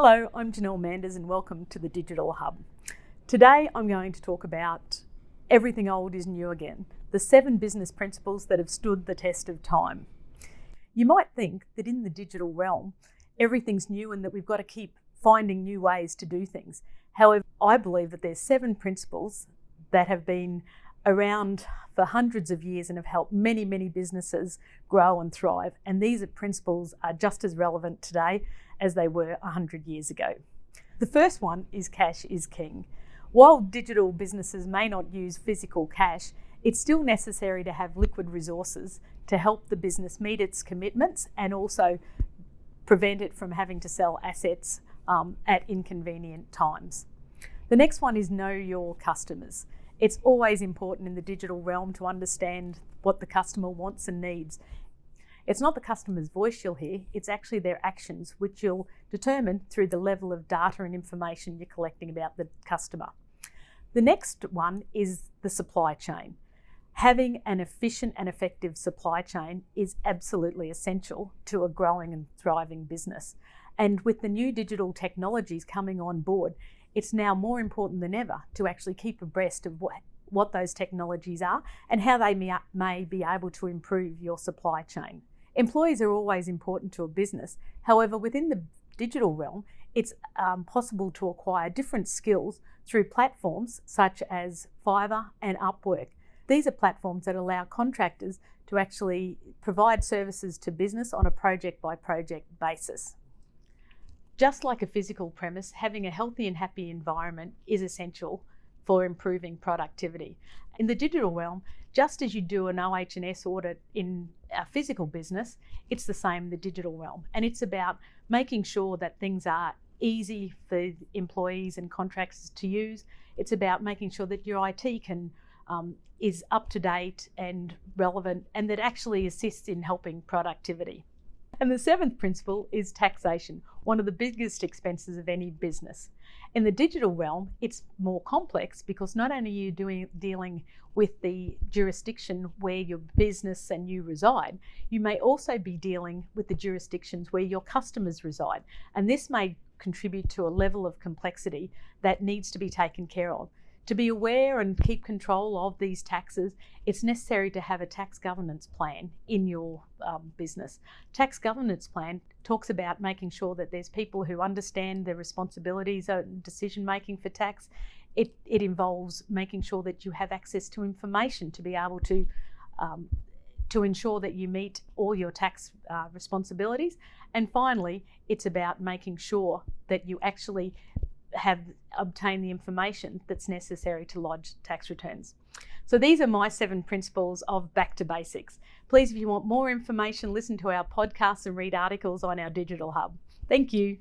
Hello, I'm Janelle Manders and welcome to the Digital Hub. Today I'm going to talk about everything old is new again, the 7 business principles that have stood the test of time. You might think that in the digital realm, everything's new and that we've got to keep finding new ways to do things. However, I believe that there's 7 principles that have been around for hundreds of years and have helped many, many businesses grow and thrive. And these principles are just as relevant today as they were 100 years ago. The first one is cash is king. While digital businesses may not use physical cash, it's still necessary to have liquid resources to help the business meet its commitments and also prevent it from having to sell assets at inconvenient times. The next one is know your customers. It's always important in the digital realm to understand what the customer wants and needs. It's not the customer's voice you'll hear, it's actually their actions, which you'll determine through the level of data and information you're collecting about the customer. The next one is the supply chain. Having an efficient and effective supply chain is absolutely essential to a growing and thriving business. And with the new digital technologies coming on board, it's now more important than ever to actually keep abreast of what those technologies are and how they may be able to improve your supply chain. Employees are always important to a business. However, within the digital realm, it's possible to acquire different skills through platforms such as Fiverr and Upwork. These are platforms that allow contractors to actually provide services to business on a project-by-project basis. Just like a physical premise, having a healthy and happy environment is essential for improving productivity. In the digital realm, just as you do an OH&S audit in a physical business, it's the same in the digital realm. And it's about making sure that things are easy for employees and contractors to use. It's about making sure that your IT is up to date and relevant and that actually assists in helping productivity. And the 7th principle is taxation, one of the biggest expenses of any business. In the digital realm, it's more complex because not only are you dealing with the jurisdiction where your business and you reside, you may also be dealing with the jurisdictions where your customers reside. And this may contribute to a level of complexity that needs to be taken care of. To be aware and keep control of these taxes, it's necessary to have a tax governance plan in your business. Tax governance plan talks about making sure that there's people who understand their responsibilities and decision making for tax. It involves making sure that you have access to information to be able to ensure that you meet all your tax responsibilities. And finally, it's about making sure that you actually obtain the information that's necessary to lodge tax returns. So these are my 7 principles of back to basics. Please, if you want more information, listen to our podcasts and read articles on our Digital Hub. Thank you.